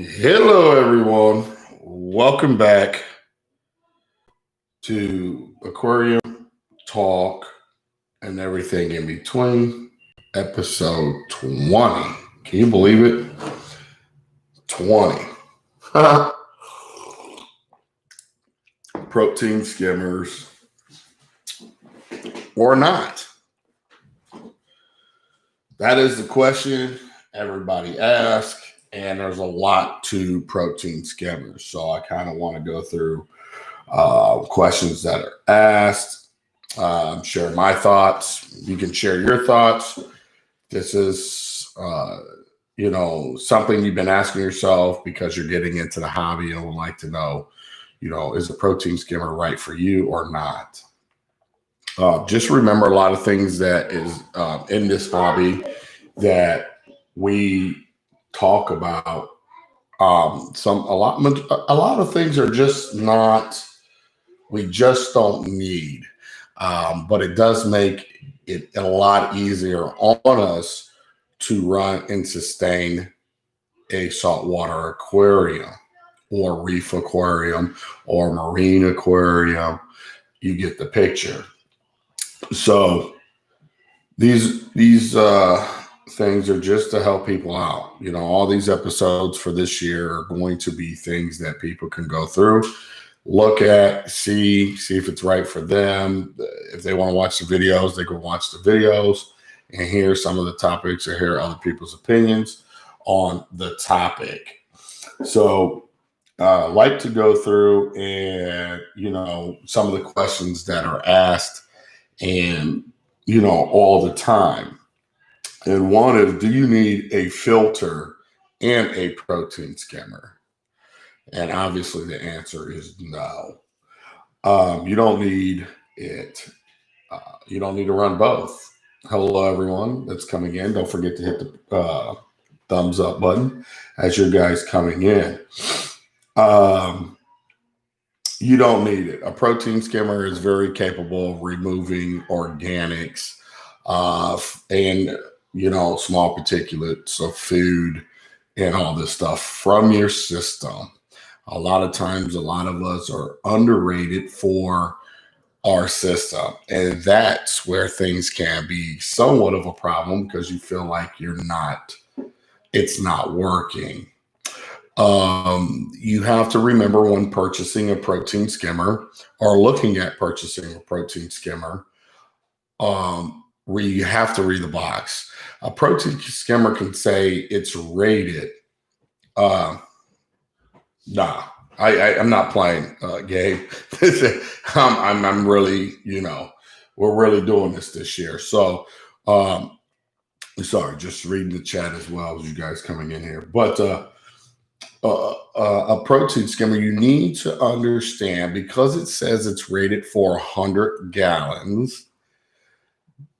Hello, everyone. Welcome back to Aquarium Talk and everything in between, episode 20. Can you believe it? 20. Protein skimmers or not? That is the question everybody asks. And there's a lot to protein skimmers. So I kind of want to go through questions that are asked, share my thoughts. You can share your thoughts. This is, something you've been asking yourself because you're getting into the hobby and would like to know, is a protein skimmer right for you or not? Just remember a lot of things that is in this hobby that we talk about. A lot of things are just not, we just don't need, but it does make it a lot easier on us to run and sustain a saltwater aquarium or reef aquarium or marine aquarium. You get the picture. So these things are just to help people out. All these episodes for this year are going to be things that people can go through, look at, see if it's right for them. If they want to watch the videos, they can watch the videos and hear some of the topics or hear other people's opinions on the topic. So like to go through and, some of the questions that are asked and, all the time. And one is, do you need a filter and a protein skimmer? And obviously the answer is no. You don't need it. You don't need to run both. Hello, everyone that's coming in. Don't forget to hit the thumbs up button as your guys coming in. You don't need it. A protein skimmer is very capable of removing organics and small particulates of food and all this stuff from your system. A lot of times, a lot of us are underrated for our system. And that's where things can be somewhat of a problem because you feel like it's not working. You have to remember when purchasing a protein skimmer or looking at purchasing a protein skimmer, you have to read the box. A protein skimmer can say it's rated. I'm not playing, Gabe. I'm really, we're really doing this year. So, sorry, just reading the chat as well as you guys coming in here. But a protein skimmer, you need to understand because it says it's rated for 100 gallons.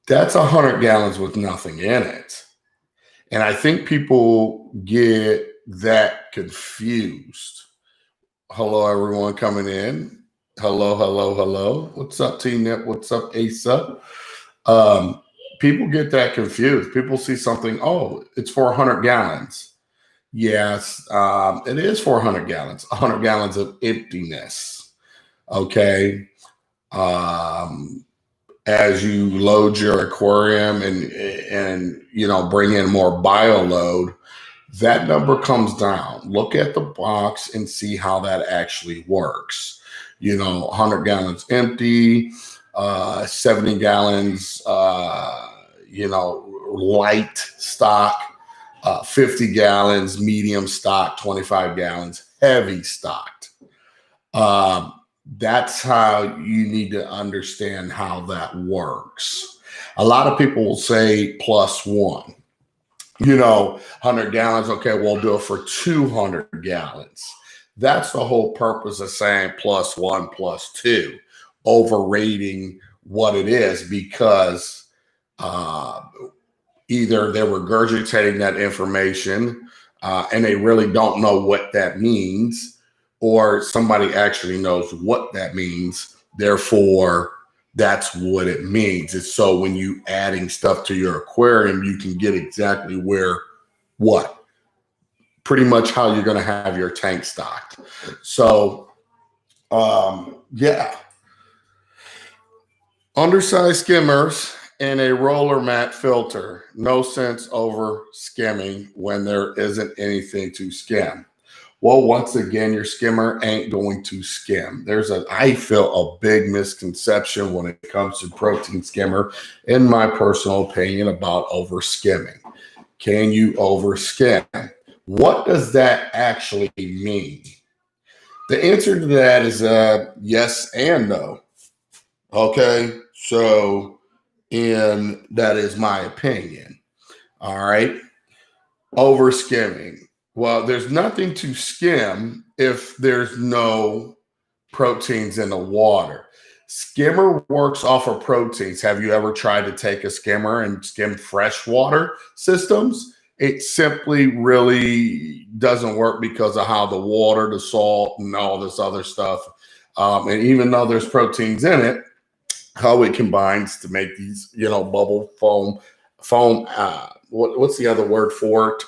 That's 100 gallons with nothing in it. And I think people get that confused. Hello, everyone coming in. Hello. What's up, T-Net? What's up, Asa? People get that confused. People see something, it's for 100 gallons. Yes, it is 400 gallons, 100 gallons of emptiness. Okay. As you load your aquarium and bring in more bio load, that number comes down. Look at the box and see how that actually works. 100 gallons empty, 70 gallons, light stock. 50 gallons, medium stock, 25 gallons, heavy stocked. That's how you need to understand how that works. A lot of people will say +1. 100 gallons, okay, we'll do it for 200 gallons. That's the whole purpose of saying +1, +2, overrating what it is because either they're regurgitating that information and they really don't know what that means, or somebody actually knows what that means. Therefore, that's what it means. It's so when you adding stuff to your aquarium, you can get exactly what pretty much how you're going to have your tank stocked. So, yeah. Undersized skimmers and a roller mat filter. No sense over skimming when there isn't anything to skim. Well, once again, your skimmer ain't going to skim. I feel a big misconception when it comes to protein skimmer, in my personal opinion, about over skimming. Can you over skim? What does that actually mean? The answer to that is yes and no. Okay, so, and that is my opinion. All right, over skimming. Well, there's nothing to skim if there's no proteins in the water. Skimmer works off of proteins. Have you ever tried to take a skimmer and skim freshwater systems? It simply really doesn't work because of how the water, the salt, and all this other stuff. And even though there's proteins in it, how it combines to make these, bubble foam. What's the other word for it?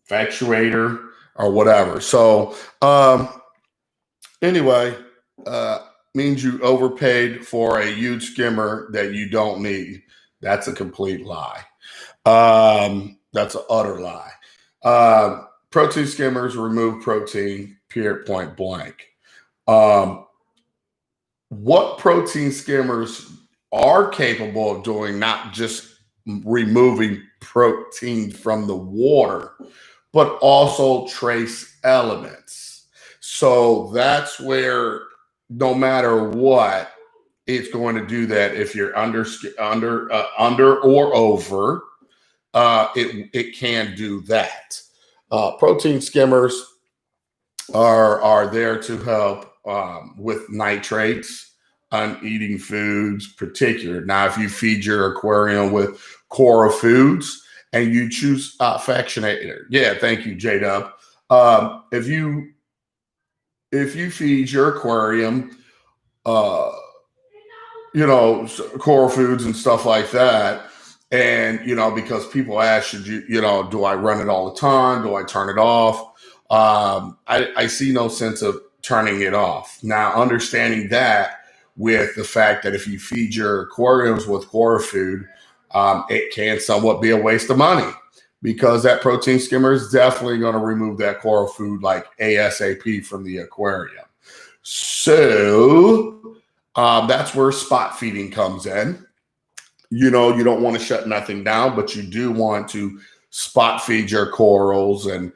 Factuator or whatever. So anyway, means you overpaid for a huge skimmer that you don't need. That's a complete lie. That's an utter lie. Protein skimmers remove protein, period, point blank. What protein skimmers are capable of doing, not just removing protein from the water, but also trace elements. So that's where no matter what, it's going to do that. If you're under or over, it can do that. Protein skimmers are there to help with nitrates on eating foods, particular. Now, if you feed your aquarium with Cora foods and you choose fractionator, yeah, thank you, J-Dub. If you feed your aquarium, Cora foods and stuff like that, and because people ask, should you, do I run it all the time? Do I turn it off? I see no sense of turning it off. Now, understanding that with the fact that if you feed your aquariums with Cora food, it can somewhat be a waste of money, because that protein skimmer is definitely going to remove that Cora food like ASAP from the aquarium. So that's where spot feeding comes in. You don't want to shut nothing down, but you do want to spot feed your corals and,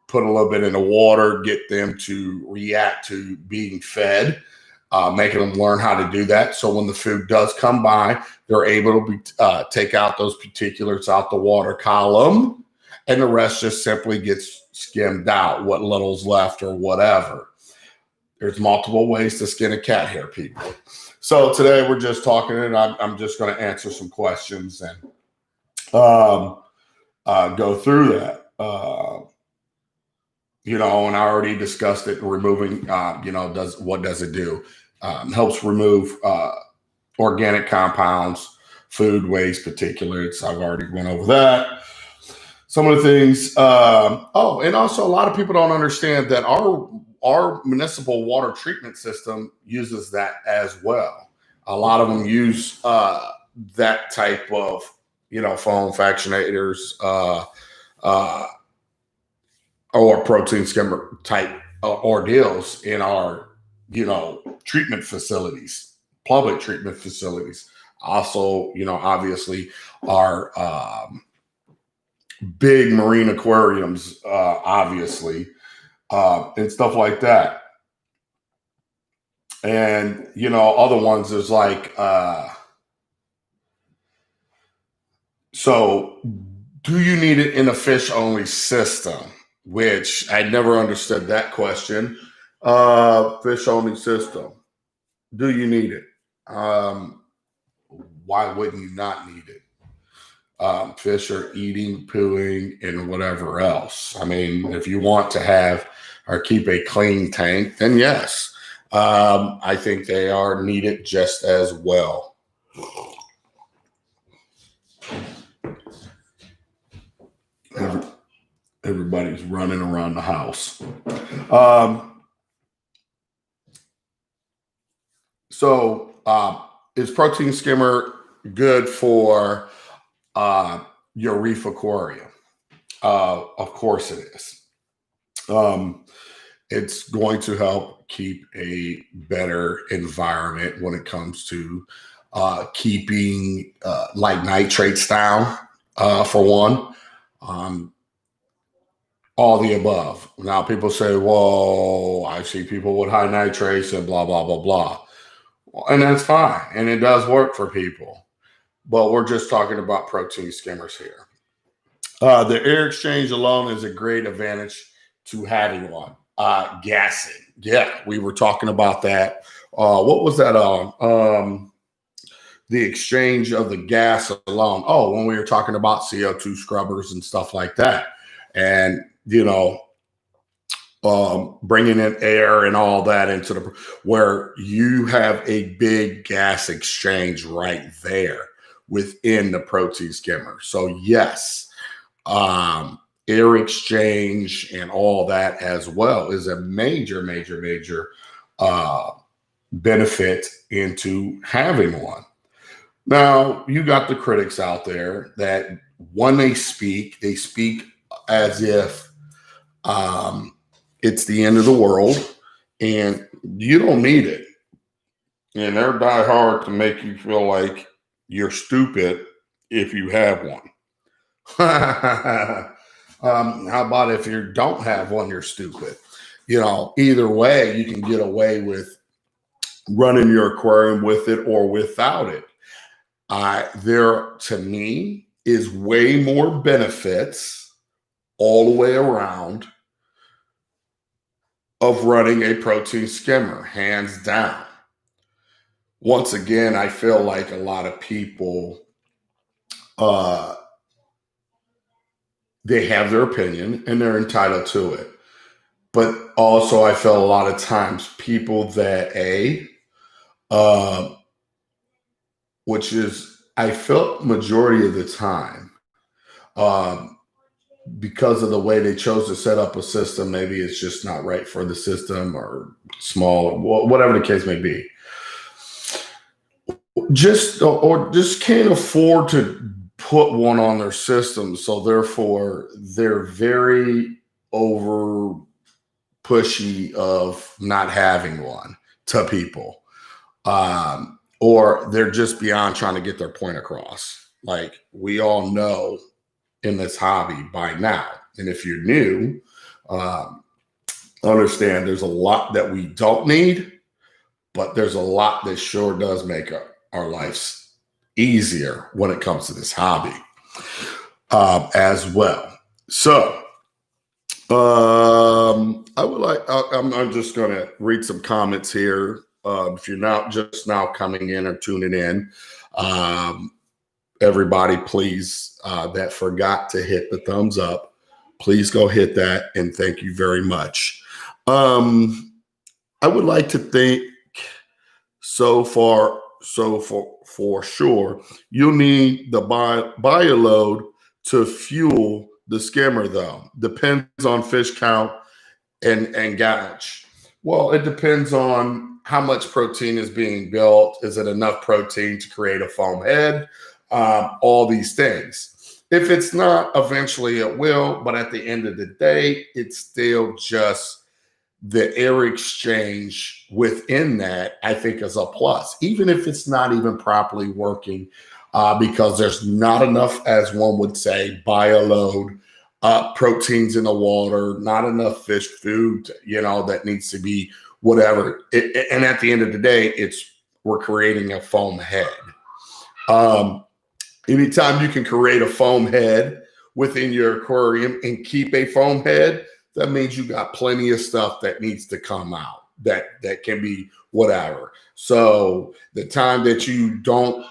put a little bit in the water, get them to react to being fed, making them learn how to do that. So when the food does come by, they're able to take out those particulates out the water column, and the rest just simply gets skimmed out, what little's left or whatever. There's multiple ways to skin a cat hair, people. So today we're just talking, and I'm just going to answer some questions and go through that. And I already discussed it. Removing, what does it do? Helps remove organic compounds, food waste, particulates. I've already went over that. Some of the things. And also a lot of people don't understand that our municipal water treatment system uses that as well. A lot of them use that type of, foam fractionators, or protein skimmer type ordeals in our, treatment facilities, public treatment facilities. Also, obviously our big marine aquariums, obviously, and stuff like that. And, other ones is like, so do you need it in a fish only system? Which I never understood that question. Fish only system. Do you need it? Why wouldn't you not need it? Fish are eating, pooing, and whatever else. I mean, if you want to have or keep a clean tank, then yes. I think they are needed just as well. Everybody's running around the house. Is protein skimmer good for your reef aquarium? Of course it is. It's going to help keep a better environment when it comes to keeping like nitrates down, for one. All the above. Now people say, whoa, I see people with high nitrates and blah, blah, blah, blah. And that's fine. And it does work for people. But we're just talking about protein skimmers here. The air exchange alone is a great advantage to having one. Gassing. Yeah, we were talking about that. What was that on? The exchange of the gas alone. Oh, when we were talking about CO2 scrubbers and stuff like that. And, you know, bringing in air and all that into where you have a big gas exchange right there within the protein skimmer. So yes, air exchange and all that as well is a major benefit into having one. Now, you got the critics out there that when they speak as if it's the end of the world and you don't need it. And they're die hard to make you feel like you're stupid if you have one. How about if you don't have one, you're stupid? You know, either way, you can get away with running your aquarium with it or without it. There, to me, is way more benefits all the way around of running a protein skimmer, hands down. Once again, I feel like a lot of people, they have their opinion and they're entitled to it. But also I feel a lot of times people that which is, I felt majority of the time, because of the way they chose to set up a system, maybe it's just not right for the system or small, or whatever the case may be. Just can't afford to put one on their system. So therefore they're very over pushy of not having one to people. Or they're just beyond trying to get their point across. Like we all know in this hobby by now. And if you're new, understand there's a lot that we don't need, but there's a lot that sure does make our lives easier when it comes to this hobby as well. So I'm just going to read some comments here. If you're not just now coming in or tuning in, everybody, please, that forgot to hit the thumbs up, please go hit that. And thank you very much. I would like to think for sure, you'll need the bioload to fuel the skimmer though. Depends on fish count and gauge. Well, it depends on how much protein is being built. Is it enough protein to create a foam head? All these things. If it's not, eventually it will, but at the end of the day, it's still just the air exchange within that, I think, is a plus, even if it's not even properly working, because there's not enough, as one would say, bioload, proteins in the water, not enough fish food, that needs to be whatever. And at the end of the day, we're creating a foam head. Anytime you can create a foam head within your aquarium and keep a foam head, that means you got plenty of stuff that needs to come out that can be whatever. So the time that you don't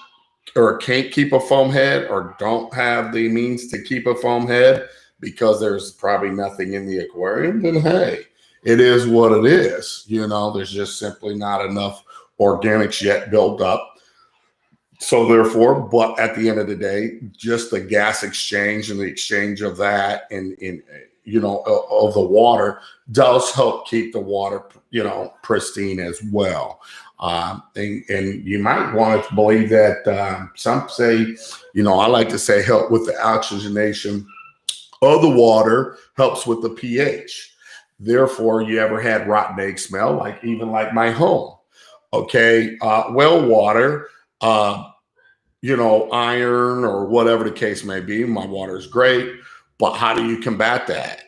or can't keep a foam head or don't have the means to keep a foam head because there's probably nothing in the aquarium, then hey, it is what it is. There's just simply not enough organics yet built up. So therefore, but at the end of the day, just the gas exchange and the exchange of that and of the water does help keep the water, pristine as well. And you might want to believe that some say, I like to say help with the oxygenation of the water, helps with the pH. Therefore, you ever had rotten egg smell, like my home? Okay, well water, iron or whatever the case may be. My water is great, but how do you combat that?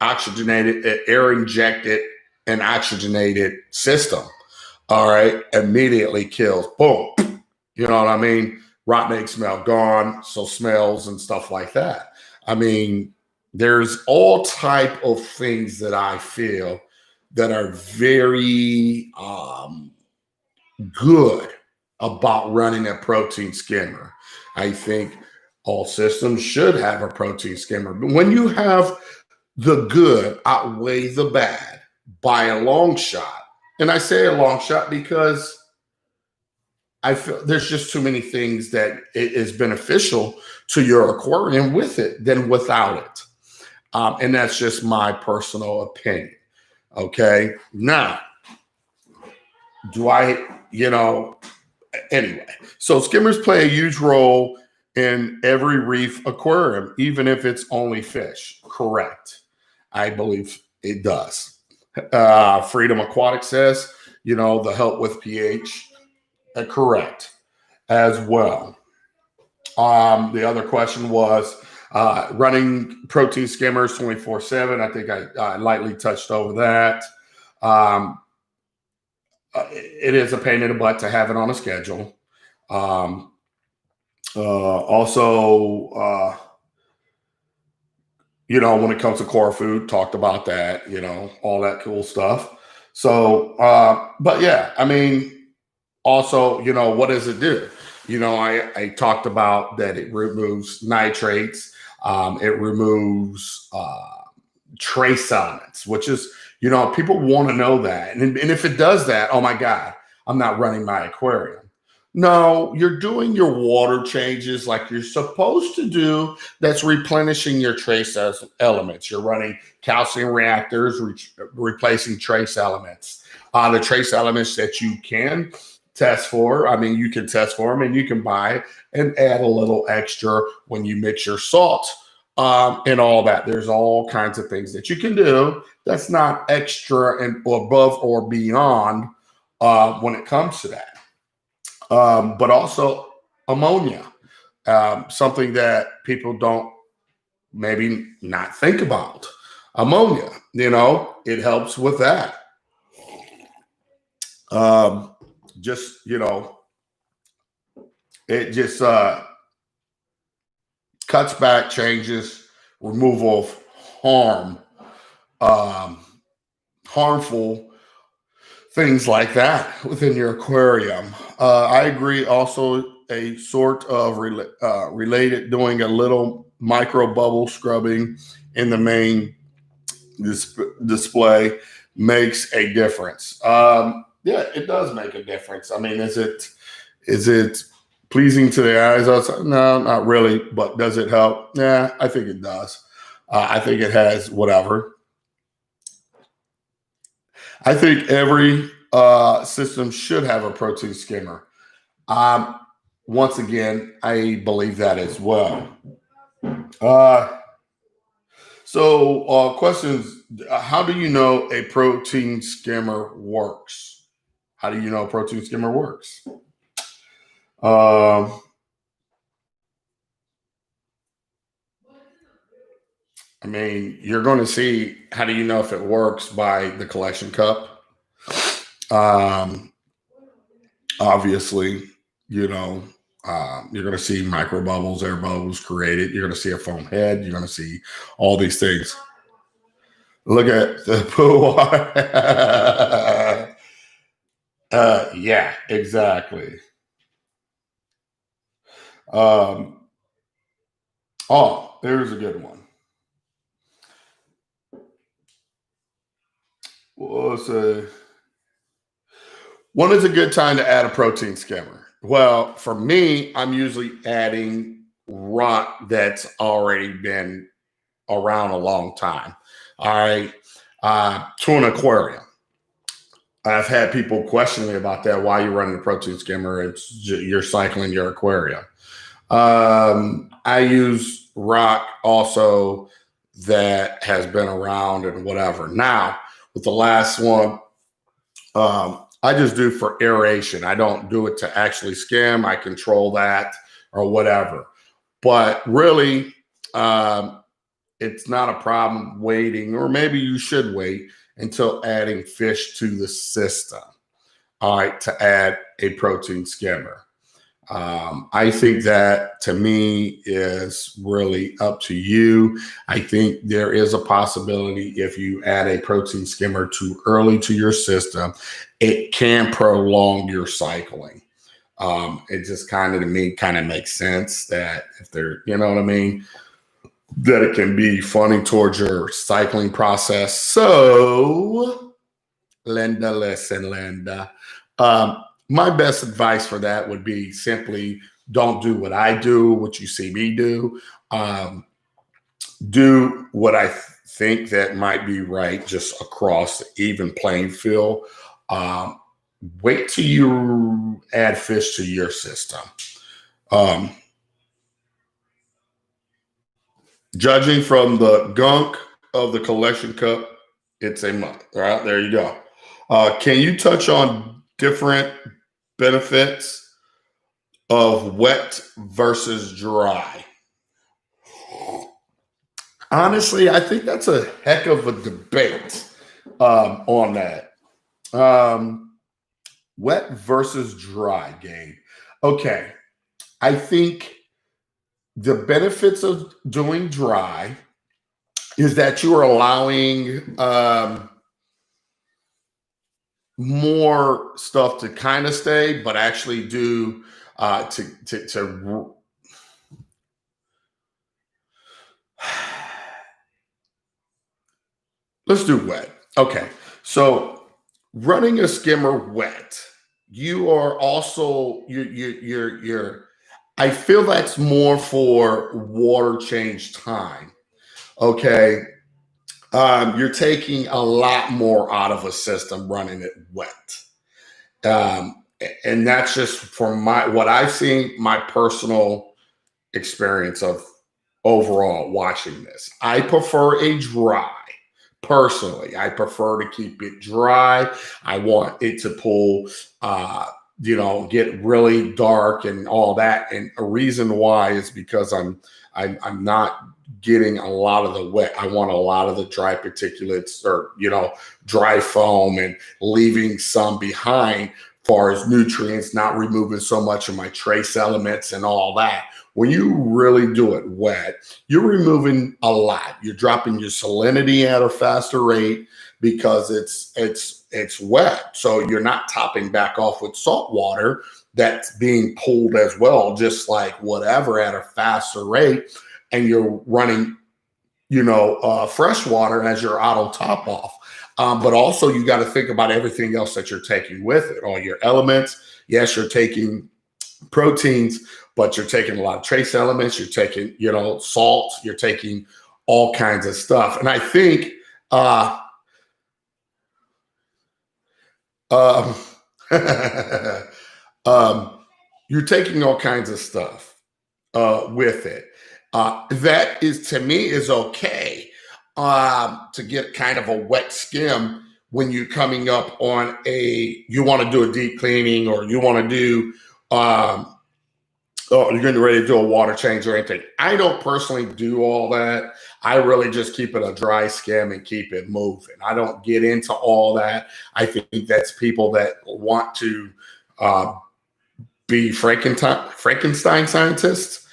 Oxygenated, air injected, and oxygenated system. All right, immediately kills. Boom. You know what I mean? Rotten egg smell gone. So smells and stuff like that. I mean, there's all type of things that I feel that are very good about running a protein skimmer. I think all systems should have a protein skimmer. But when you have the good outweigh the bad by a long shot, and I say a long shot because I feel there's just too many things that it is beneficial to your aquarium with it than without it. And that's just my personal opinion. Okay. Now, do I, anyway, so skimmers play a huge role in every reef aquarium, even if it's only fish. Correct. I believe it does. Freedom Aquatic says, the help with pH. Correct as well. The other question was running protein skimmers 24/7. I think I lightly touched over that. It is a pain in the butt to have it on a schedule. Also, when it comes to core food, talked about that, all that cool stuff. So, but yeah, I mean, also, what does it do? I talked about that it removes nitrates. It removes trace elements, which is, people want to know that. And if it does that, oh my God, I'm not running my aquarium. No, you're doing your water changes like you're supposed to do. That's replenishing your trace elements. You're running calcium reactors, replacing trace elements. The trace elements that you can test for, you can test for them and you can buy and add a little extra when you mix your salt and all that. There's all kinds of things that you can do that's not extra and above or beyond when it comes to that. But also ammonia, something that people don't maybe not think about. Ammonia, it helps with that. It just cuts back, changes, removal of harmful things like that within your aquarium. I agree. Also, a sort of related, doing a little micro bubble scrubbing in the main display makes a difference. Yeah, it does make a difference. Is it pleasing to the eyes? No, not really. But does it help? Yeah, I think it does. I think it has whatever. I think every system should have a protein skimmer. Once again, I believe that as well. So questions, how do you know a protein skimmer works? How do you know a protein skimmer works? You're going to see, how do you know if it works by the collection cup? Obviously, you're going to see micro bubbles, air bubbles created. You're going to see a foam head. You're going to see all these things. Look at the pool water. Yeah, exactly. Oh, there's a good one. Let's say, when is a good time to add a protein skimmer? Well, for me, I'm usually adding rock that's already been around a long time. All right. To an aquarium. I've had people question me about that. Why are you running a protein skimmer? You're cycling your aquarium. I use rock also that has been around and whatever. Now, with the last one, I just do for aeration. I don't do it to actually skim. I control that or whatever. But really, it's not a problem waiting, or maybe you should wait until adding fish to the system, all right, to add a protein skimmer. I think that, to me, is really up to you. I think there is a possibility if you add a protein skimmer too early to your system, it can prolong your cycling. It just kind of, to me, kind of makes sense that if they're, you know what I mean, that it can be funny towards your cycling process. So, Linda, listen, Linda. My best advice for that would be simply don't do what I do, what you see me do. Do what I think that might be right, just across the even playing field. Wait till you add fish to your system. Judging from the gunk of the collection cup, it's a month. All right, there you go. Can you touch on different benefits of wet versus dry? Honestly, I think that's a heck of a debate on that. Wet versus dry, Gabe. Okay, I think the benefits of doing dry is that you are allowing more stuff to kind of stay, but actually do to let's do wet. Okay, so running a skimmer wet, you are also you're I feel that's more for water change time. Okay. You're taking a lot more out of a system running it wet. And that's just from what I've seen, my personal experience of overall watching this. I prefer a dry. Personally, I prefer to keep it dry. I want it to pull, get really dark and all that. And a reason why is because I'm not getting a lot of the wet. I want a lot of the dry particulates, or dry foam, and leaving some behind far as nutrients, not removing so much of my trace elements and all that. When you really do it wet, you're removing a lot. You're dropping your salinity at a faster rate because it's wet. So you're not topping back off with salt water that's being pulled as well, just like whatever, at a faster rate. And you're running, fresh water as your auto top off. But also you got to think about everything else that you're taking with it, all your elements. Yes, you're taking proteins, but you're taking a lot of trace elements. You're taking, salt. You're taking all kinds of stuff. And I think you're taking all kinds of stuff with it. That is, to me, is okay to get kind of a wet skim when you're coming up on you want to do a deep cleaning, or you want to do, you're getting ready to do a water change or anything. I don't personally do all that. I really just keep it a dry skim and keep it moving. I don't get into all that. I think that's people that want to be Frankenstein scientists.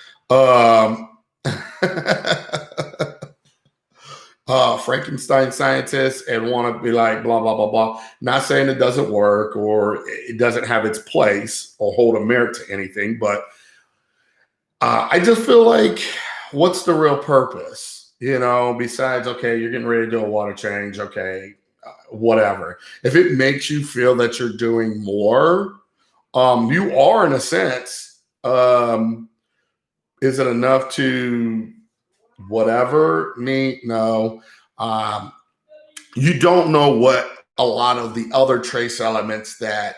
Frankenstein scientists, and want to be like blah blah blah blah. Not saying it doesn't work or it doesn't have its place or hold a merit to anything, but I just feel like, what's the real purpose? Besides, okay, you're getting ready to do a water change, okay, whatever. If it makes you feel that you're doing more, you are, in a sense. Is it enough to whatever, me, no. You don't know what a lot of the other trace elements that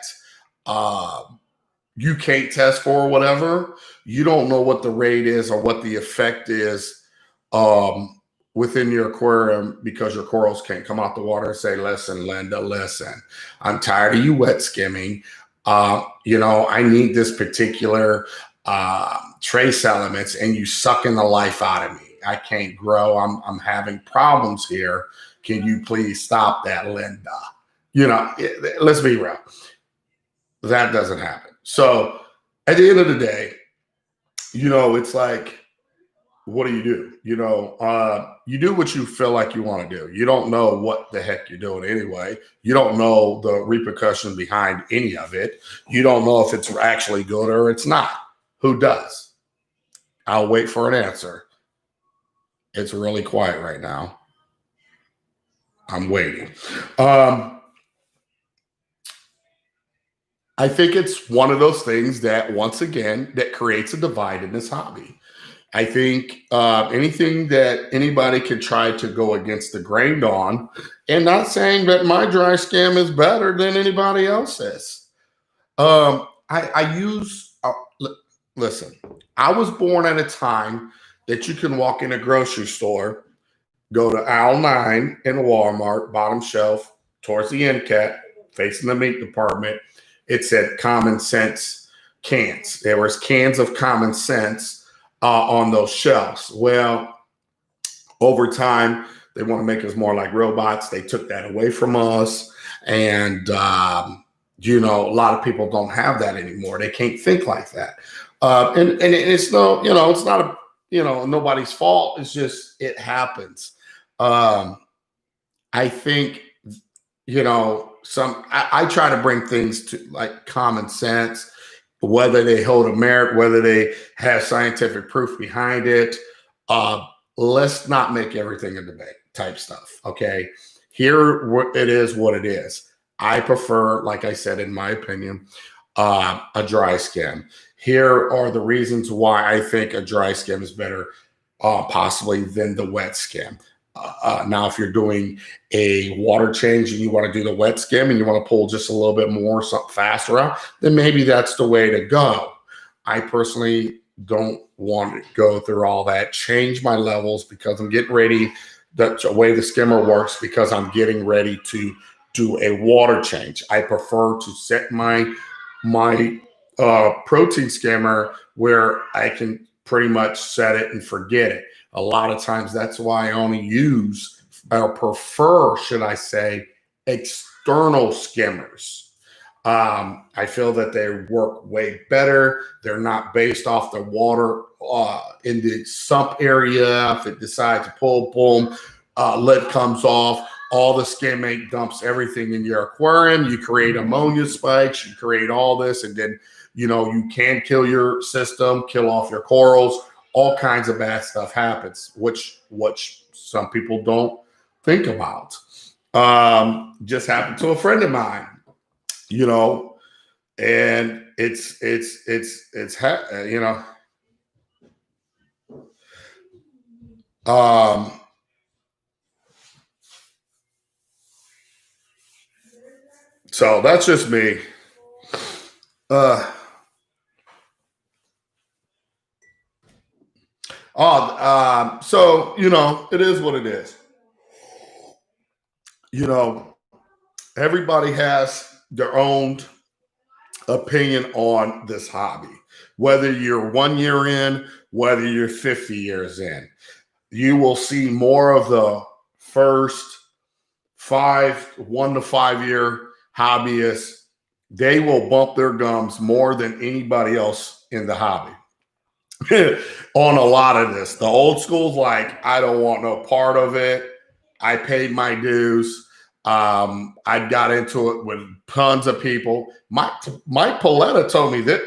you can't test for or whatever. You don't know what the rate is or what the effect is within your aquarium, because your corals can't come out the water and say, listen, Linda, listen, I'm tired of you wet skimming. I need this particular trace elements, and you sucking the life out of me. I can't grow. I'm having problems here. Can you please stop that, Linda? Let's be real. That doesn't happen. So at the end of the day, it's like, what do? You do what you feel like you want to do. You don't know what the heck you're doing anyway. You don't know the repercussion behind any of it. You don't know if it's actually good or it's not. Who does? I'll wait for an answer. It's really quiet right now. I'm waiting. I think it's one of those things that, once again, that creates a divide in this hobby. I think anything that anybody can try to go against the grain on, and not saying that my dry skim is better than anybody else's. Listen, I was born at a time that you can walk in a grocery store, go to aisle 9 in Walmart, bottom shelf, towards the end cap, facing the meat department. It said common sense cans. There was cans of common sense on those shelves. Well, over time, they want to make us more like robots. They took that away from us. And, a lot of people don't have that anymore. They can't think like that. And it's it's not nobody's fault. It's just, it happens. I think, I try to bring things to like common sense, whether they hold a merit, whether they have scientific proof behind it. Let's not make everything a debate type stuff. Okay. Here it is what it is. I prefer, like I said, in my opinion, a dry skim. Here are the reasons why I think a dry skim is better, possibly, than the wet skim. Now, if you're doing a water change and you want to do the wet skim and you want to pull just a little bit more, something faster out, then maybe that's the way to go. I personally don't want to go through all that, change my levels, because I'm getting ready. That's the way the skimmer works, because I'm getting ready to do a water change. I prefer to set my protein skimmer where I can pretty much set it and forget it. A lot of times that's why I only use, or prefer, should I say, external skimmers. I feel that they work way better. They're not based off the water in the sump area. If it decides to pull, boom, lid comes off. All the skimming dumps everything in your aquarium. You create ammonia spikes. You create all this, and then you can kill your system, kill off your corals. All kinds of bad stuff happens, which some people don't think about. Just happened to a friend of mine, and it's so that's just me. So it is what it is. Everybody has their own opinion on this hobby. Whether you're 1 year in, whether you're 50 years in, you will see more of the first 1 to 5 year hobbyists. They will bump their gums more than anybody else in the hobby. On a lot of this. The old school's like, I don't want no part of it. I paid my dues. I got into it with tons of people. Mike Paletta told me that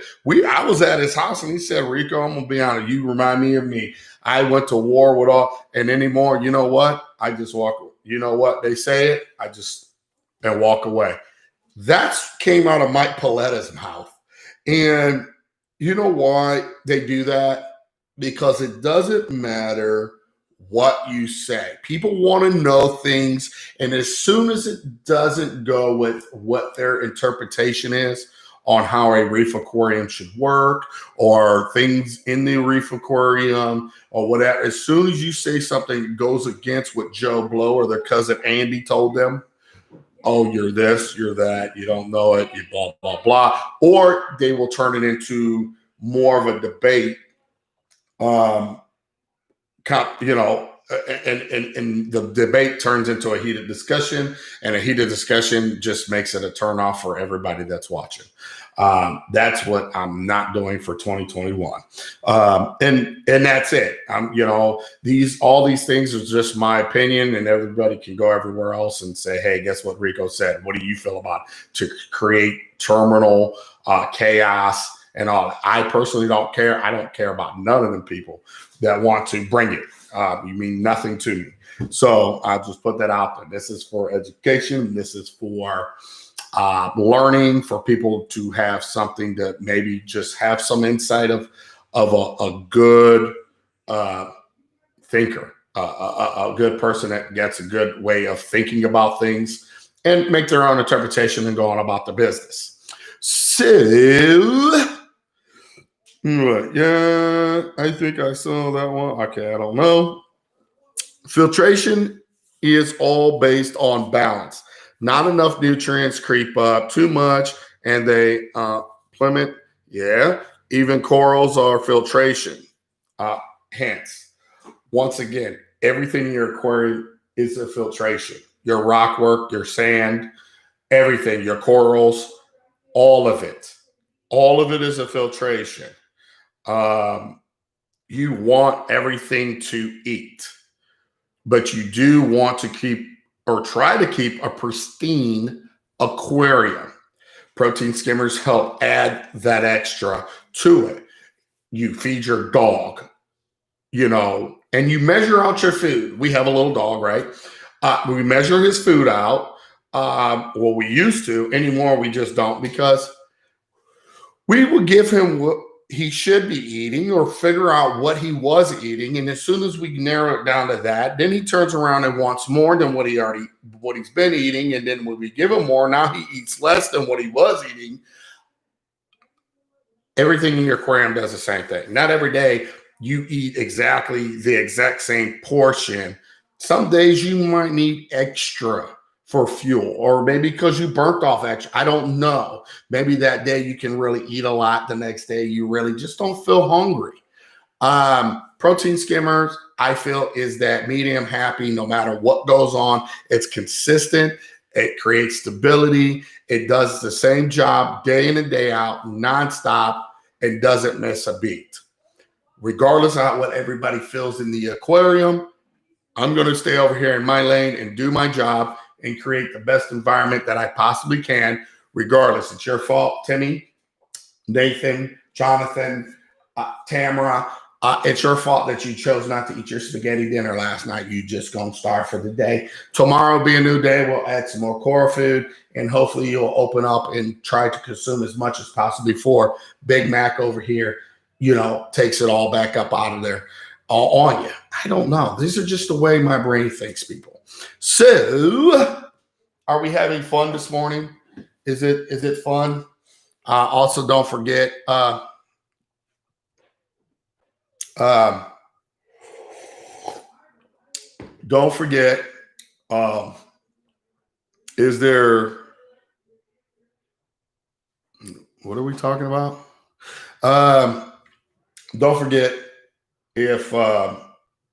I was at his house and he said, Rico, I'm gonna be honest, you remind me of me. I went to war with all, and anymore, you know what? I just walk, you know what? They say it, and walk away. That came out of Mike Paletta's mouth. And you know why they do that? Because it doesn't matter what you say. People want to know things, and as soon as it doesn't go with what their interpretation is on how a reef aquarium should work or things in the reef aquarium or whatever, as soon as you say something that goes against what Joe Blow or their cousin Andy told them, oh, you're this, you're that, you don't know it, you blah, blah, blah. Or they will turn it into more of a debate, and the debate turns into a heated discussion, and a heated discussion just makes it a turnoff for everybody that's watching. That's what I'm not doing for 2021. And that's it. All these things are just my opinion, and everybody can go everywhere else and say, hey, guess what Rico said? What do you feel about to create terminal chaos and all that? I personally don't care. I don't care about none of them people that want to bring it. You mean nothing to me. So I'll just put that out there. This is for education. This is for learning, for people to have something to maybe just have some insight of a good thinker, a good person that gets a good way of thinking about things and make their own interpretation and go on about the business. So, yeah, I think I saw that one. Okay, I don't know. Filtration is all based on balance. Not enough nutrients creep up too much and they plummet. Yeah, even corals are filtration. Hence, once again, everything in your aquarium is a filtration. Your rock work, your sand, everything, your corals, all of it. All of it is a filtration. You want everything to eat, but you do want to keep or try to keep a pristine aquarium. Protein skimmers help add that extra to it. You feed your dog, and you measure out your food. We have a little dog, right? We measure his food out. Well, we used to. Anymore, we just don't, because we would give him what he should be eating or figure out what he was eating. And as soon as we narrow it down to that, then he turns around and wants more than what he's been eating. And then when we give him more, now he eats less than what he was eating. Everything in your aquarium does the same thing. Not every day you eat exactly the exact same portion. Some days you might need extra for fuel, or maybe because you burnt off extra. I don't know. Maybe that day you can really eat a lot. The next day you really just don't feel hungry. Protein skimmers, I feel, is that medium happy no matter what goes on. It's consistent. It creates stability. It does the same job day in and day out, nonstop, and doesn't miss a beat. Regardless of what everybody feels in the aquarium, I'm going to stay over here in my lane and do my job and create the best environment that I possibly can, regardless. It's your fault, Timmy, Nathan, Jonathan, Tamara. It's your fault that you chose not to eat your spaghetti dinner last night. You just gonna starve for the day. Tomorrow will be a new day. We'll add some more coral food, and hopefully you'll open up and try to consume as much as possible before Big Mac over here, takes it all back up out of there on you. I don't know. These are just the way my brain thinks, people. So, are we having fun this morning? Is it fun? Also, don't forget. Don't forget. Is there? What are we talking about? Don't forget, if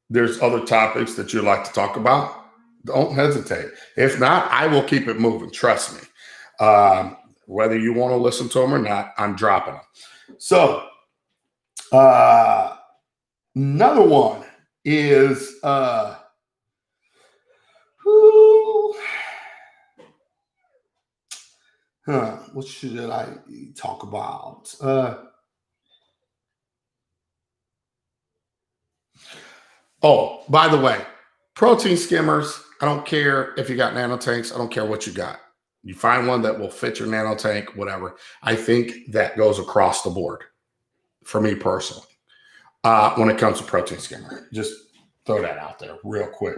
there's other topics that you'd like to talk about, don't hesitate. If not, I will keep it moving. Trust me. Whether you want to listen to them or not, I'm dropping them. So, another one is what should I talk about? Oh, by the way, protein skimmers, I don't care if you got nanotanks. I don't care what you got. You find one that will fit your nanotank, whatever. I think that goes across the board for me personally when it comes to protein skimmer. Just Throw that out there real quick.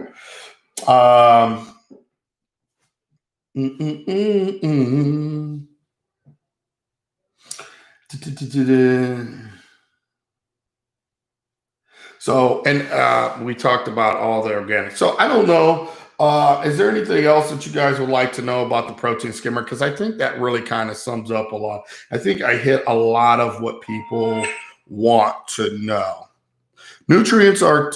Um, So, and we talked about all the organic. So I don't know. Is there anything else that you guys would like to know about the protein skimmer? Because I think that really kind of sums up a lot. I think I hit a lot of what people want to know. Nutrients are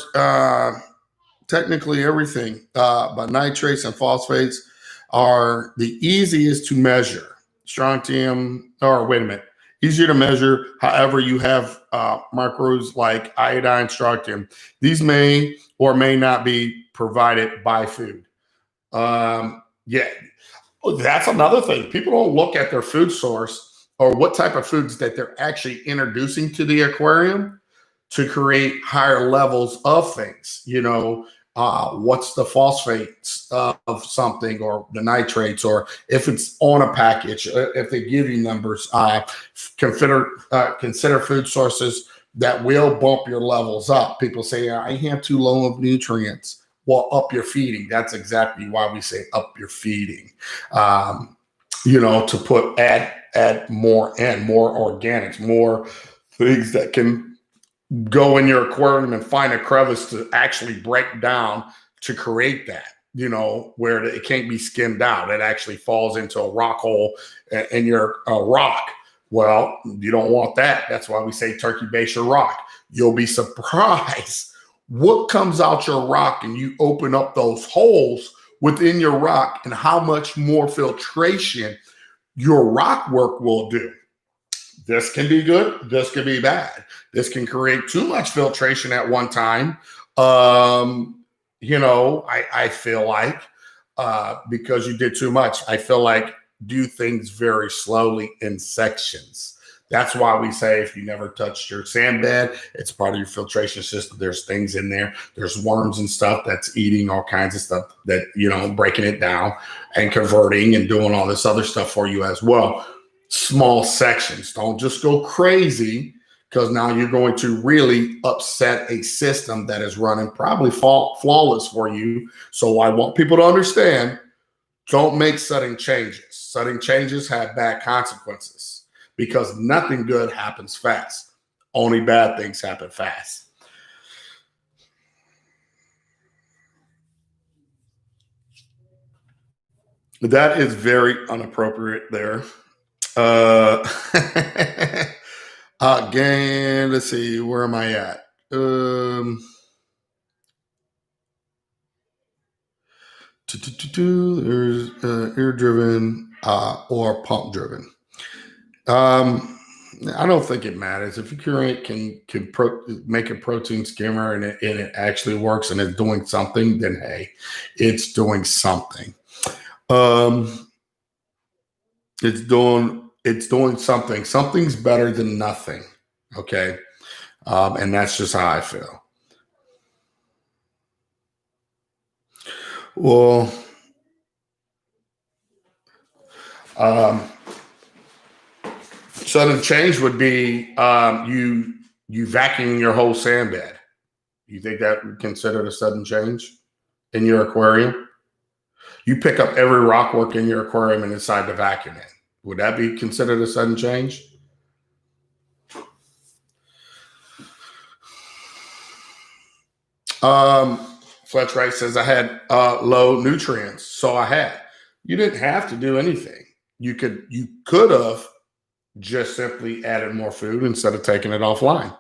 technically everything, but nitrates and phosphates are the easiest to measure. Strontium, or wait a minute, easier to measure. However, you have macros like iodine, strontium. These may or may not be provided by food. Yeah, that's another thing. People don't look at their food source or what type of foods that they're actually introducing to the aquarium to create higher levels of things. You know, what's the phosphates of something, or the nitrates, or if it's on a package, if they give you numbers. Consider food sources that will bump your levels up. People say, I have too low of nutrients. Well, up your feeding. That's exactly why we say up your feeding. You know, to add more and more organics, more things that can go in your aquarium and find a crevice to actually break down to create that, you know, where it can't be skimmed out. It actually falls into a rock hole in your rock. Well, you don't want that. That's why we say turkey base your rock. You'll be surprised what comes out your rock, and you open up those holes within your rock, and how much more filtration your rock work will do. This can be good. This can be bad. This can create too much filtration at one time. You know, I feel like because you did too much, I feel like do things very slowly in sections. That's why we say if you never touched your sand bed, it's part of your filtration system. There's things in there. There's worms and stuff that's eating all kinds of stuff that, you know, breaking it down and converting and doing all this other stuff for you as well. Small sections. Don't just go crazy, because now you're going to really upset a system that is running probably flawless for you. So I want people to understand, don't make sudden changes. Sudden changes have bad consequences, because nothing good happens fast. Only bad things happen fast. That is very inappropriate there. Again, let's see, where am I at? There's air driven or pump driven. I don't think it matters if your current can make a protein skimmer and it actually works and it's doing something. Then hey, it's doing something. It's doing something. Something's better than nothing. Okay, and that's just how I feel. Well, sudden change would be you vacuuming your whole sand bed. You think that would consider a sudden change in your aquarium? You pick up every rock work in your aquarium and decide to vacuum it. Would that be considered a sudden change? Fletch Wright says, I had low nutrients, so I had. You didn't have to do anything. You could have just simply added more food instead of taking it offline.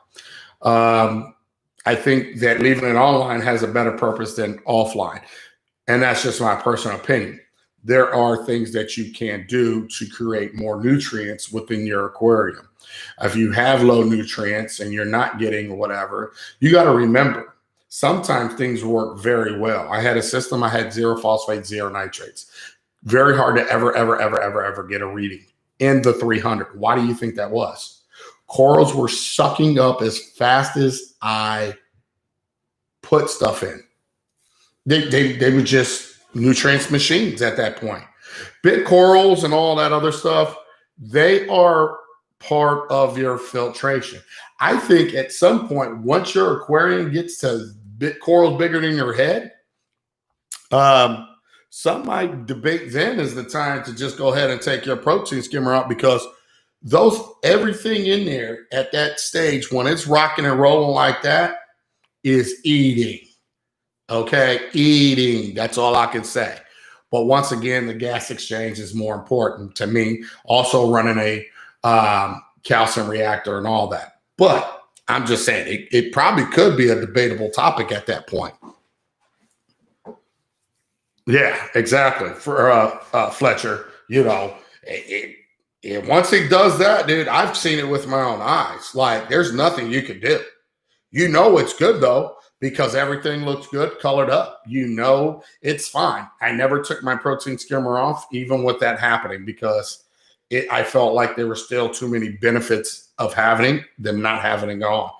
I think that leaving it online has a better purpose than offline. And that's just my personal opinion. There are things that you can do to create more nutrients within your aquarium. If you have low nutrients and you're not getting whatever, you got to remember, sometimes things work very well. I had a system, I had 0 phosphate, 0 nitrates. Very hard to ever get a reading in the 300. Why do you think that was? Corals were sucking up as fast as I put stuff in. They were just nutrients machines at that point. Bit corals and all that other stuff, they are part of your filtration. I think at some point, once your aquarium gets to corals bigger than your head, some might debate then is the time to just go ahead and take your protein skimmer out, because everything in there at that stage, when it's rocking and rolling like that, is eating. Okay, eating. That's all I can say. But once again, the gas exchange is more important to me. Also running a calcium reactor and all that. But I'm just saying it probably could be a debatable topic at that point. Yeah, exactly. For Fletcher, once he does that, dude, I've seen it with my own eyes. Like, there's nothing you can do. It's good though, because everything looks good colored up. It's fine. I never took my protein skimmer off, even with that happening, because I felt like there were still too many benefits of having than not having it on.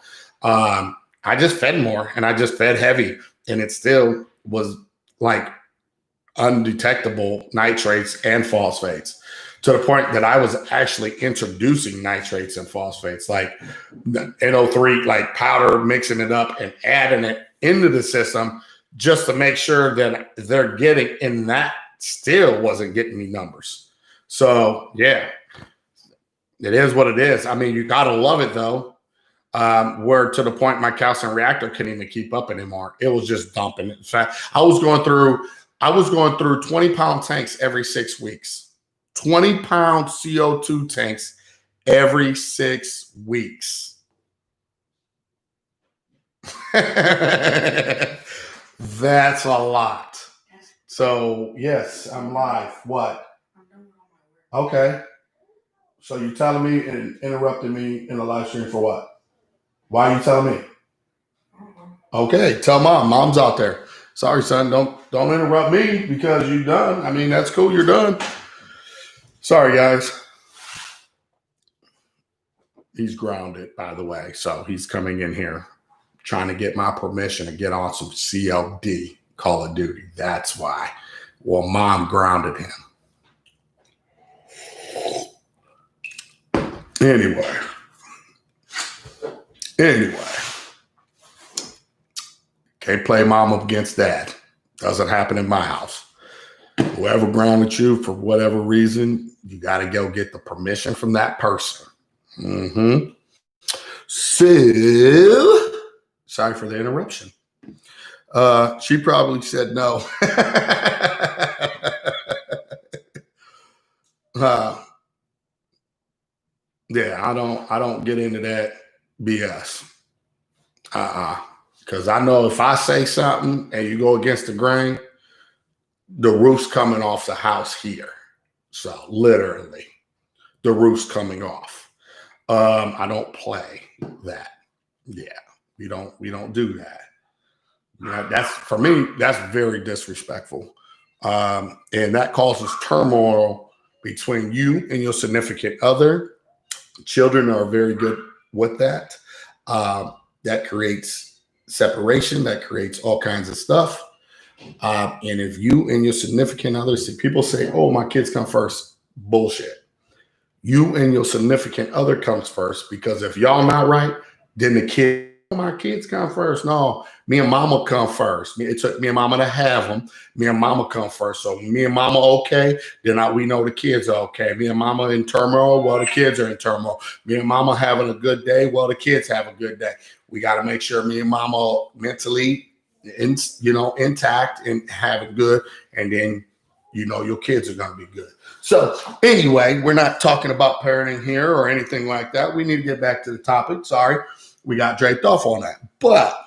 I just fed more, and I just fed heavy, and it still was like undetectable nitrates and phosphates, to the point that I was actually introducing nitrates and phosphates, like the NO3, like powder, mixing it up and adding it into the system just to make sure that they're getting, and that still wasn't getting me numbers. So yeah, it is what it is. I mean, you got to love it though. Where to the point my calcium reactor couldn't even keep up anymore. It was just dumping. In fact, I was going through 20-pound tanks every 6 weeks. 20-pound CO2 tanks every 6 weeks. That's a lot. So, yes, I'm live. What? Okay. So you're telling me and interrupting me in the live stream for what? Why are you telling me? Okay, tell mom. Mom's out there. Sorry, son. Don't interrupt me because you're done. I mean, that's cool. You're done. Sorry, guys. He's grounded, by the way. So he's coming in here trying to get my permission to get on some CLD, Call of Duty. That's why. Well, mom grounded him. Anyway. Can't play mom up against dad. Doesn't happen in my house. Whoever grounded you for whatever reason, you got to go get the permission from that person. So, sorry for the interruption. She probably said no. Yeah, I don't get into that BS. Because I know if I say something and you go against the grain, the roof's coming off the house here. So literally, the roof's coming off. I don't play that. Yeah, we don't do that. Yeah, that's, for me, that's very disrespectful. And that causes turmoil between you and your significant other. Children are very good with that. That creates separation, that creates all kinds of stuff. And if you and your significant other, see, people say, oh, my kids come first. Bullshit. You and your significant other comes first, because if y'all not right, then my kids come first. No, me and mama come first. It took me and mama to have them. Me and mama come first. So me and mama okay, then we know the kids are okay. Me and mama in turmoil, well, the kids are in turmoil. Me and mama having a good day, well, the kids have a good day. We got to make sure me and mama are mentally, intact and having good, and then your kids are going to be good. So anyway, we're not talking about parenting here or anything like that. We need to get back to the topic. Sorry, we got draped off on that. But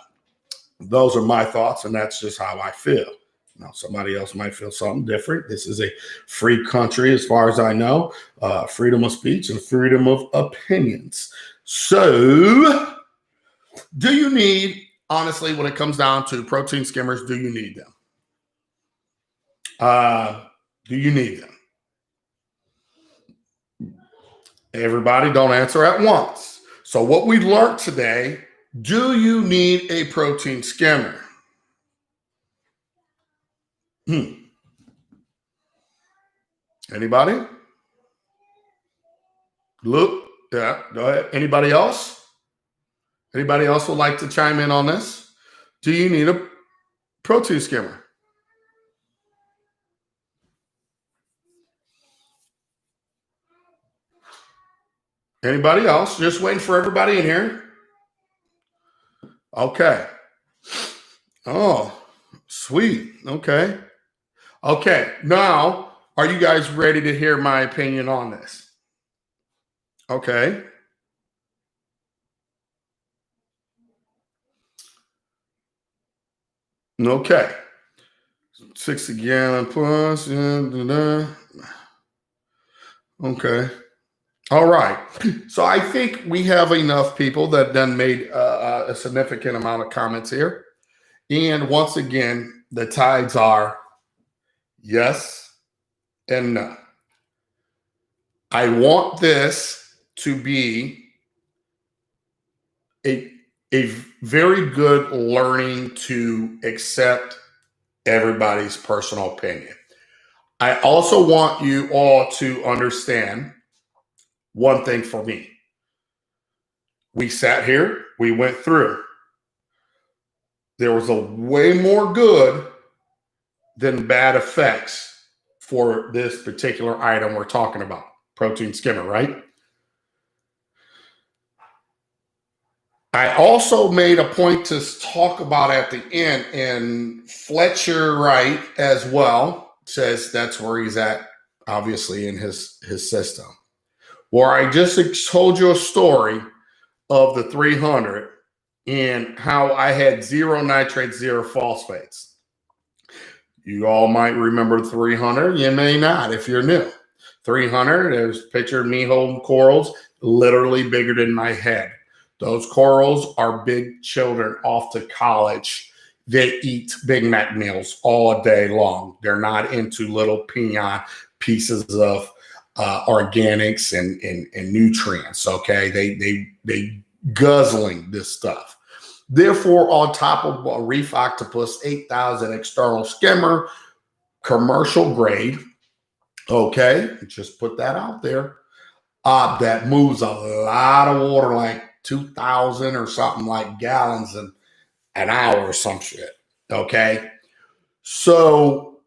those are my thoughts, and that's just how I feel. Now, somebody else might feel something different. This is a free country, as far as I know. Freedom of speech and freedom of opinions. So, do you need, honestly, when it comes down to protein skimmers, do you need them? Do you need them? Everybody don't answer at once. So what we learned today, do you need a protein skimmer? Anybody? Look, yeah, go ahead. Anybody else? Anybody else would like to chime in on this? do you need a protein skimmer? Anybody else? Just waiting for everybody in here. Okay. Oh, sweet. Okay. Okay. Now, are you guys ready to hear my opinion on this? Okay. Okay. 60 gallon plus. Okay. All right. So I think we have enough people that then made a significant amount of comments here. And once again, the tides are yes and no. I want this to be a very good learning to accept everybody's personal opinion. I also want you all to understand one thing for me. We sat here, we went through. There was a way more good than bad effects for this particular item we're talking about, protein skimmer, right? I also made a point to talk about at the end, and Fletcher Wright as well says that's where he's at, obviously, in his system. Where I just told you a story of the 300 and how I had 0 nitrates, 0 phosphates. You all might remember 300. You may not if you're new. 300, there's a picture of me holding corals literally bigger than my head. Those corals are big children off to college. They eat Big Mac meals all day long. They're not into little peanut pieces of organics and nutrients. Okay, they guzzling this stuff. Therefore, on top of a reef octopus 8,000 external skimmer, commercial grade. Okay, just put that out there. That moves a lot of water, like 2,000 or something like gallons in an hour or some shit. Okay, so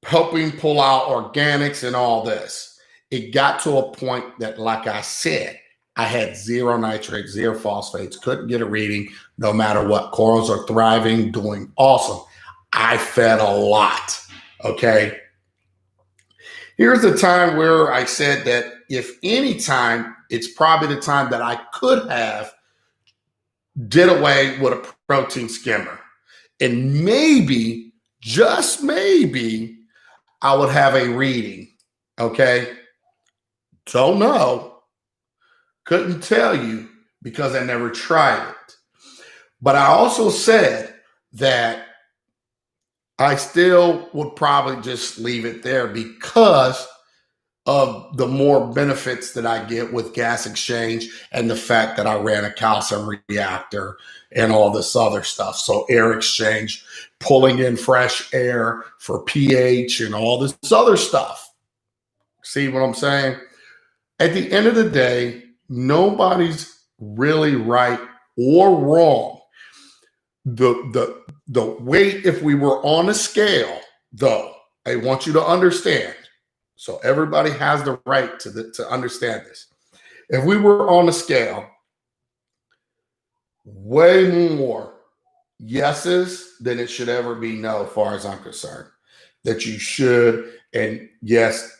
helping pull out organics and all this. It got to a point that, like I said, I had 0 nitrates, 0 phosphates, couldn't get a reading no matter what. Corals are thriving, doing awesome. I fed a lot, okay? Here's the time where I said that if any time, it's probably the time that I could have did away with a protein skimmer. And maybe, just maybe, I would have a reading, okay? Don't know. Couldn't tell you because I never tried it. But I also said that I still would probably just leave it there because of the more benefits that I get with gas exchange and the fact that I ran a calcium reactor and all this other stuff. So air exchange, pulling in fresh air for pH and all this other stuff. See what I'm saying? At the end of the day, nobody's really right or wrong. The weight, if we were on a scale, though, I want you to understand. So everybody has the right to understand this. If we were on a scale, way more yeses than it should ever be no, as far as I'm concerned. That you should, and yes,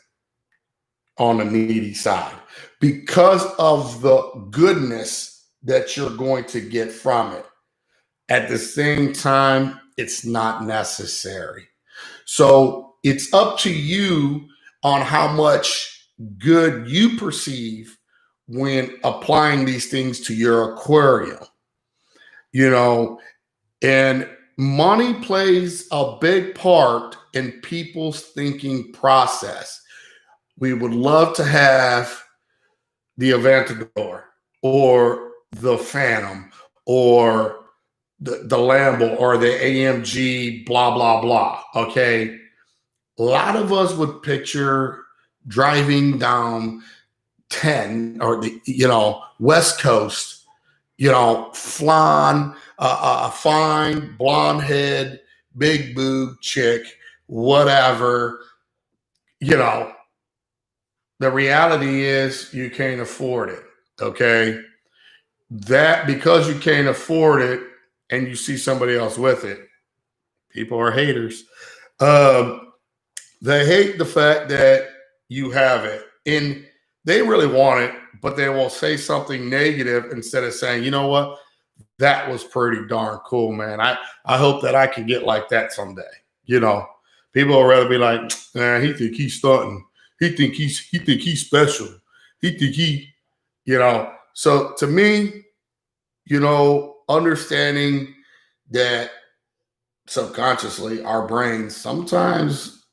on the needy side. Because of the goodness that you're going to get from it. At the same time, it's not necessary. So it's up to you on how much good you perceive when applying these things to your aquarium. You know, and money plays a big part in people's thinking process. We would love to have the Aventador or the Phantom or the Lambo or the AMG, blah, blah, blah. Okay. A lot of us would picture driving down 10 or the, West Coast, flying a fine blonde head, big boob chick, whatever, you know, the reality is you can't afford it. Okay. That because you can't afford it and you see somebody else with it, people are haters. They hate the fact that you have it and they really want it, but they will say something negative instead of saying, you know what, that was pretty darn cool, man. I hope that I can get like that someday. You know, people will rather be like, man, he think he's stunting. He think he's special. He think he, you know. So to me, you know, understanding that subconsciously our brains sometimes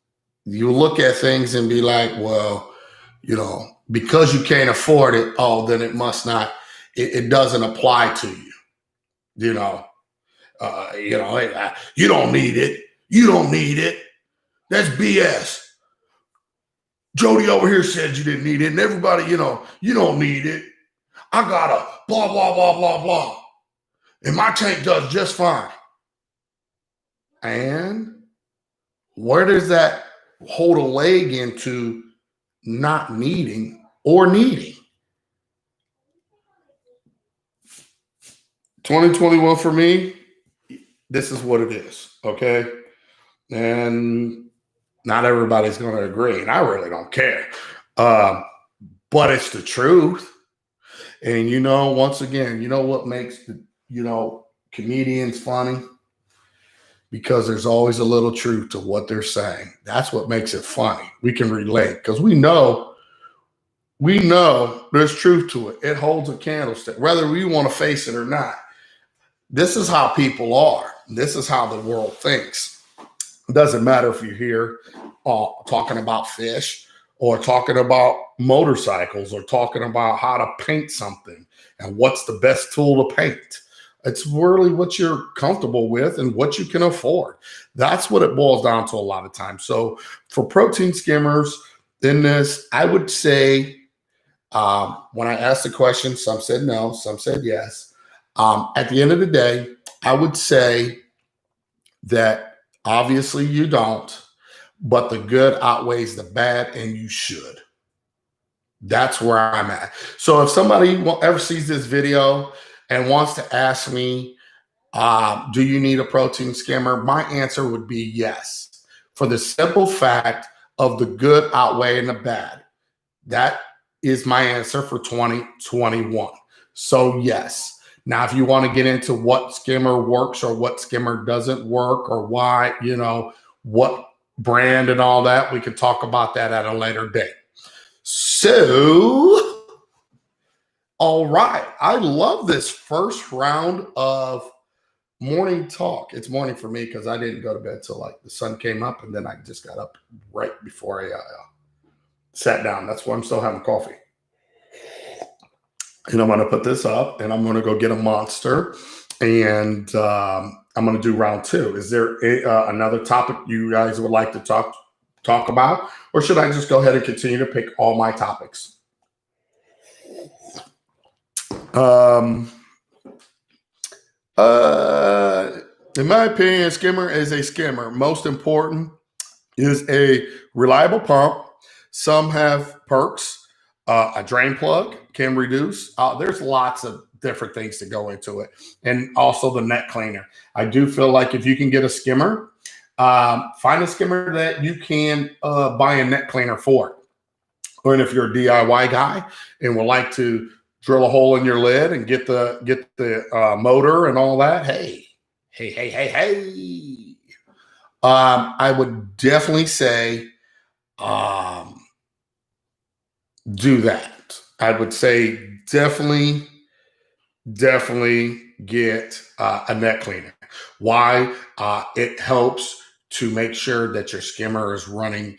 you look at things and be like, well, you know, because you can't afford it, oh, then it must not, it doesn't apply to you, you know. Hey, you don't need it. You don't need it. That's BS. Jody over here said you didn't need it. And everybody, you know, you don't need it. I got a blah, blah, blah, blah, blah. And my tank does just fine. And where does that hold a leg into not needing or needing? 2021 for me, this is what it is, okay? And not everybody's going to agree, and I really don't care. But it's the truth. And, you know, once again, you know what makes, comedians funny? Because there's always a little truth to what they're saying. That's what makes it funny. We can relate because we know there's truth to it. It holds a candlestick, whether we want to face it or not. This is how people are. This is how the world thinks. It doesn't matter if you're here talking about fish or talking about motorcycles or talking about how to paint something and what's the best tool to paint. It's really what you're comfortable with and what you can afford. That's what it boils down to a lot of times. So for protein skimmers in this, I would say when I asked the question, some said no, some said yes. At the end of the day, I would say that obviously you don't, but the good outweighs the bad and you should. That's where I'm at. So if somebody ever sees this video and wants to ask me, do you need a protein skimmer? My answer would be yes, for the simple fact of the good outweighing the bad. That is my answer for 2021. So yes. Now, if you want to get into what skimmer works or what skimmer doesn't work or why, what brand and all that, we could talk about that at a later date. So, all right. I love this first round of morning talk. It's morning for me because I didn't go to bed till like the sun came up and then I just got up right before I sat down. That's why I'm still having coffee. And I'm going to put this up and I'm going to go get a monster and I'm going to do round two. Is there another topic you guys would like to talk about, or should I just go ahead and continue to pick all my topics? In my opinion, skimmer is a skimmer. Most important is a reliable pump. Some have perks. A drain plug can reduce. There's lots of different things to go into it. And also the net cleaner. I do feel like if you can get a skimmer, find a skimmer that you can buy a net cleaner for. Or if you're a DIY guy and would like to drill a hole in your lid and get the motor and all that, hey. I would definitely say do that. I would say definitely get a net cleaner. Why? It helps to make sure that your skimmer is running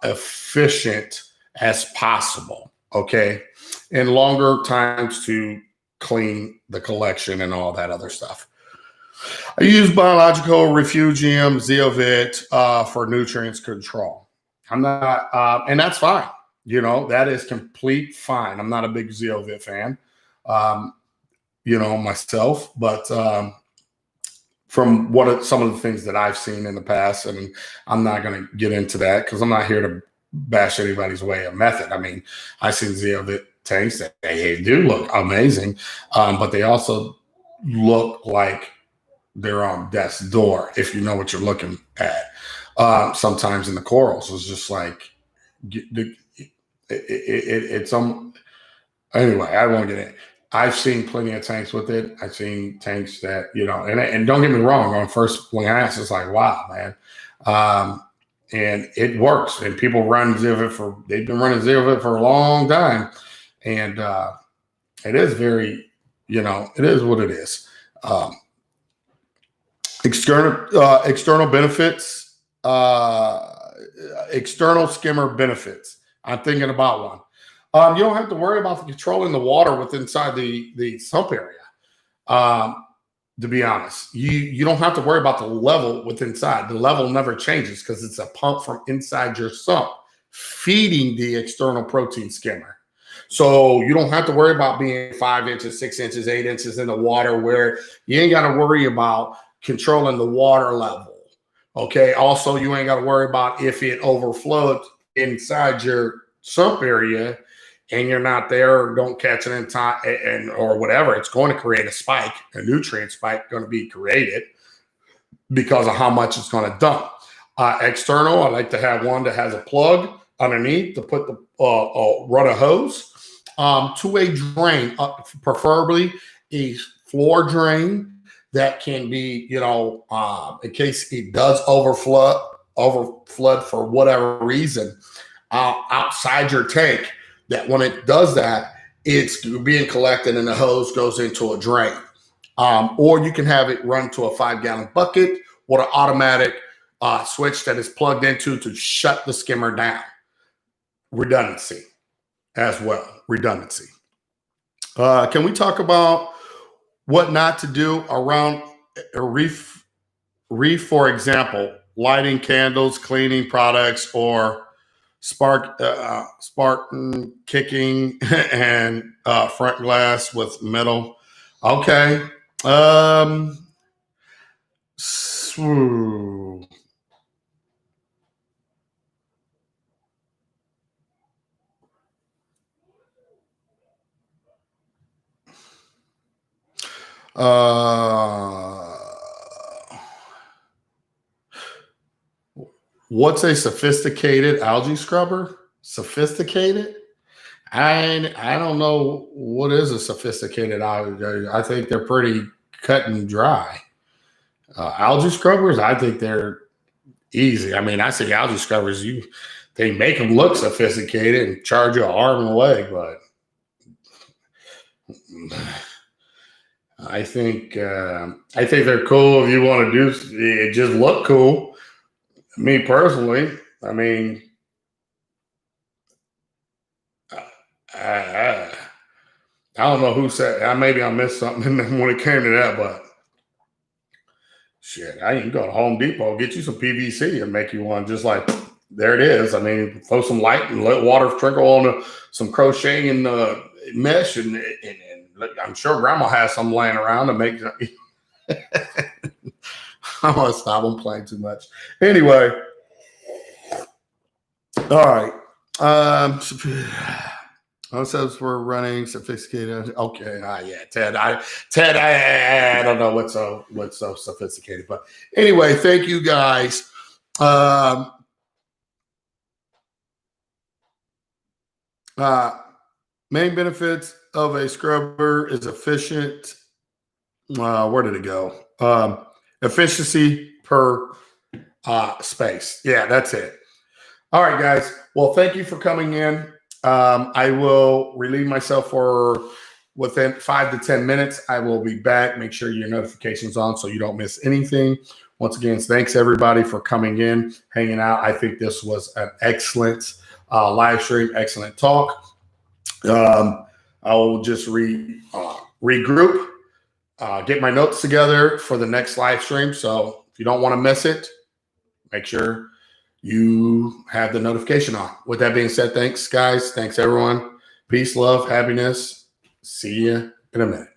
efficient as possible. Okay. And longer times to clean the collection and all that other stuff. I use biological refugium zeolite for nutrients control. I'm not, and that's fine. That is complete fine. I'm not a big zeolite fan, myself, but from some of the things that I've seen in the past, and I'm not going to get into that because I'm not here to bash anybody's way of method. I mean, I've seen Zeovit tanks that they do look amazing, but they also look like they're on death's door if you know what you're looking at. Sometimes in the corals, it's just like it's anyway. I won't get in. I've seen plenty of tanks with it. I've seen tanks that, you know, and don't get me wrong, on first glance, it's like, wow, man. And it works. And people run Zeovit they've been running Zeovit for a long time. And it is very, you know, it is what it is. External benefits, external skimmer benefits. I'm thinking about one. You don't have to worry about controlling the water within inside the sump area. To be honest, you don't have to worry about the level within inside. The level never changes because it's a pump from inside your sump feeding the external protein skimmer. So you don't have to worry about being 5 inches, 6 inches, 8 inches in the water where you ain't got to worry about controlling the water level. Okay. Also, you ain't got to worry about if it overflows inside your sump area and you're not there or don't catch it in time or whatever. It's going to create a spike, a nutrient spike going to be created because of how much it's going to dump. External, I like to have one that has a plug underneath to put the run a hose to a drain, preferably a floor drain that can be, you know, in case it does overflood for whatever reason outside your tank, that when it does that, it's being collected and the hose goes into a drain. Or you can have it run to a 5-gallon bucket with an automatic switch that is plugged into to shut the skimmer down. Redundancy as well. Redundancy. Can we talk about what not to do around a reef, for example, lighting candles, cleaning products, or Spartan kicking and front glass with metal. Okay. What's a sophisticated algae scrubber? Sophisticated? I don't know what is a sophisticated algae. I think they're pretty cut and dry. Algae scrubbers, I think they're easy. I mean, I say algae scrubbers, they make them look sophisticated and charge you an arm and a leg, but I think they're cool if you want to do it. Just look cool. Me personally, I mean, I don't know who said. Maybe I missed something when it came to that, but shit, you can go to Home Depot, get you some PVC, and make you one. Just like there it is. I mean, throw some light and let water trickle on some crocheting mesh, and I'm sure Grandma has some laying around to make. I'm gonna stop. I'm playing too much. Anyway, all right. Concepts we're running sophisticated. Okay, yeah, Ted. I don't know what's so sophisticated, but anyway, thank you guys. Main benefits of a scrubber is efficient. Where did it go? Efficiency per space. Yeah, that's it. All right, guys. Well, thank you for coming in. I will relieve myself for within 5 to 10 minutes. I will be back. Make sure your notifications on so you don't miss anything. Once again, thanks everybody for coming in, hanging out. I think this was an excellent live stream, excellent talk. I will just regroup. Get my notes together for the next live stream. So if you don't want to miss it, make sure you have the notification on. With that being said, thanks, guys. Thanks, everyone. Peace, love, happiness. See you in a minute.